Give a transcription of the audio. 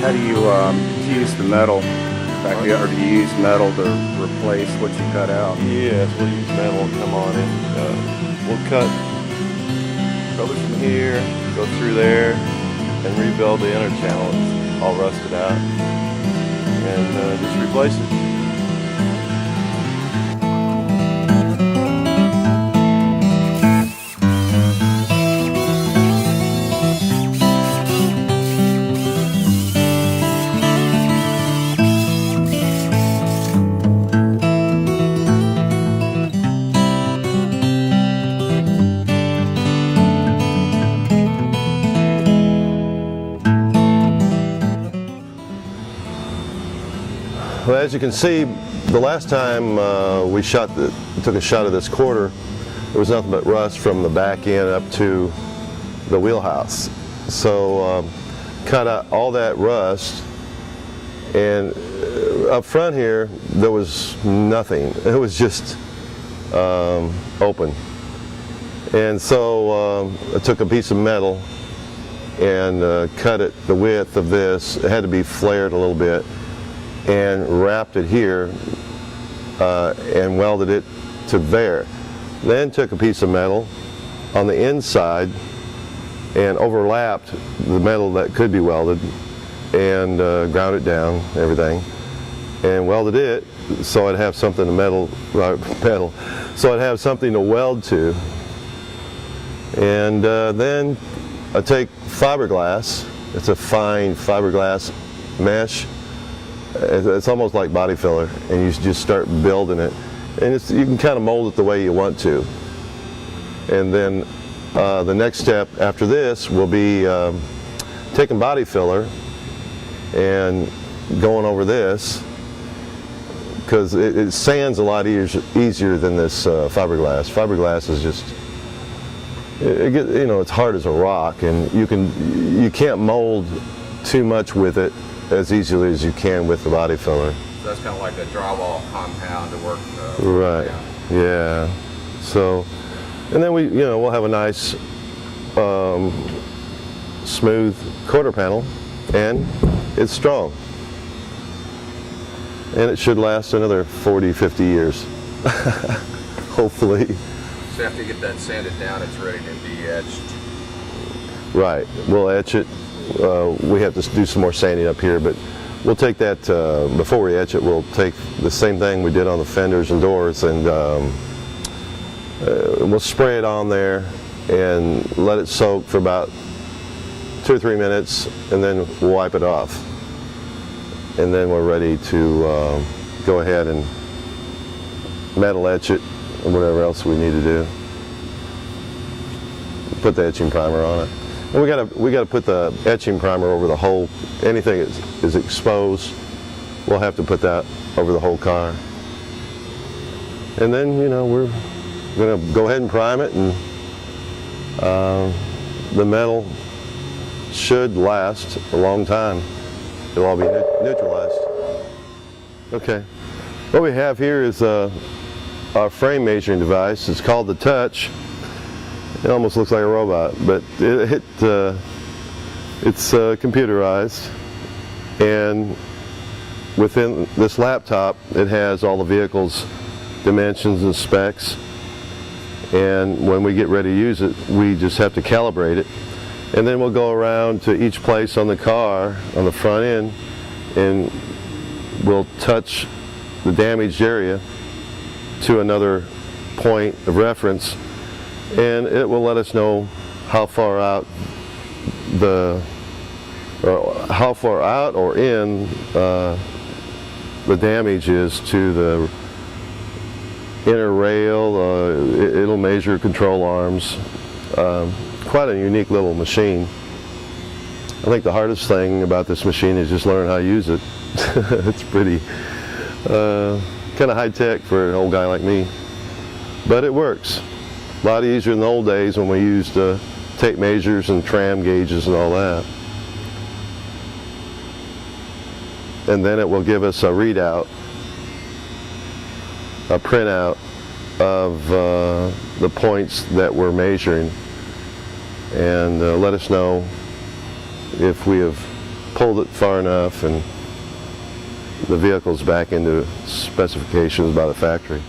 How do you use the metal back there, or do you use metal to replace what you cut out? Yes, we'll use metal. Come on in. We'll cut probably from here, go through there, and rebuild the inner channel. It's all rusted out, and just replace it. Well, as you can see, the last time we took a shot of this quarter, there was nothing but rust from the back end up to the wheelhouse. So cut out all that rust, and up front here there was nothing. It was just open. And so I took a piece of metal and cut it the width of this. It had to be flared a little bit, and wrapped it here and welded it to there. Then took a piece of metal on the inside and overlapped the metal that could be welded, and ground it down, everything, and welded it so I'd have something to so I'd have something to weld to. And then I take fiberglass. It's a fine fiberglass mesh. It's almost like body filler, and you just start building it, and you can kind of mold it the way you want to. And then the next step after this will be taking body filler and going over this, because it sands a lot easier than this fiberglass. Fiberglass is just, it's hard as a rock, and you can't mold too much with it as easily as you can with the body filler. So that's kind of like a drywall compound to work. Right. Yeah. So, and then we'll have a nice, smooth quarter panel, and it's strong, and it should last another 40, 50 years, hopefully. So after you get that sanded down, it's ready to be etched. Right. We'll etch it. We have to do some more sanding up here, but we'll take that, before we etch it, we'll take the same thing we did on the fenders and doors, and we'll spray it on there and let it soak for about 2 or 3 minutes, and then we'll wipe it off. And then we're ready to go ahead and metal etch it, and whatever else we need to do. Put the etching primer on it. And we gotta put the etching primer over the whole. Anything that is exposed, we'll have to put that over the whole car. And then we're gonna go ahead and prime it, and the metal should last a long time. It'll all be neutralized. Okay. What we have here is our frame measuring device. It's called the Touch. It almost looks like a robot, but it's computerized, and within this laptop it has all the vehicle's dimensions and specs, and when we get ready to use it, we just have to calibrate it, and then we'll go around to each place on the car on the front end, and we'll touch the damaged area to another point of reference, and it will let us know how far out or in the damage is to the inner rail. It'll measure control arms. Quite a unique little machine. I think the hardest thing about this machine is just learn how to use it. It's pretty kind of high tech for an old guy like me, but it works. A lot easier than the old days when we used tape measures and tram gauges and all that. And then it will give us a readout, a printout of the points that we're measuring, and let us know if we have pulled it far enough and the vehicle's back into specifications by the factory.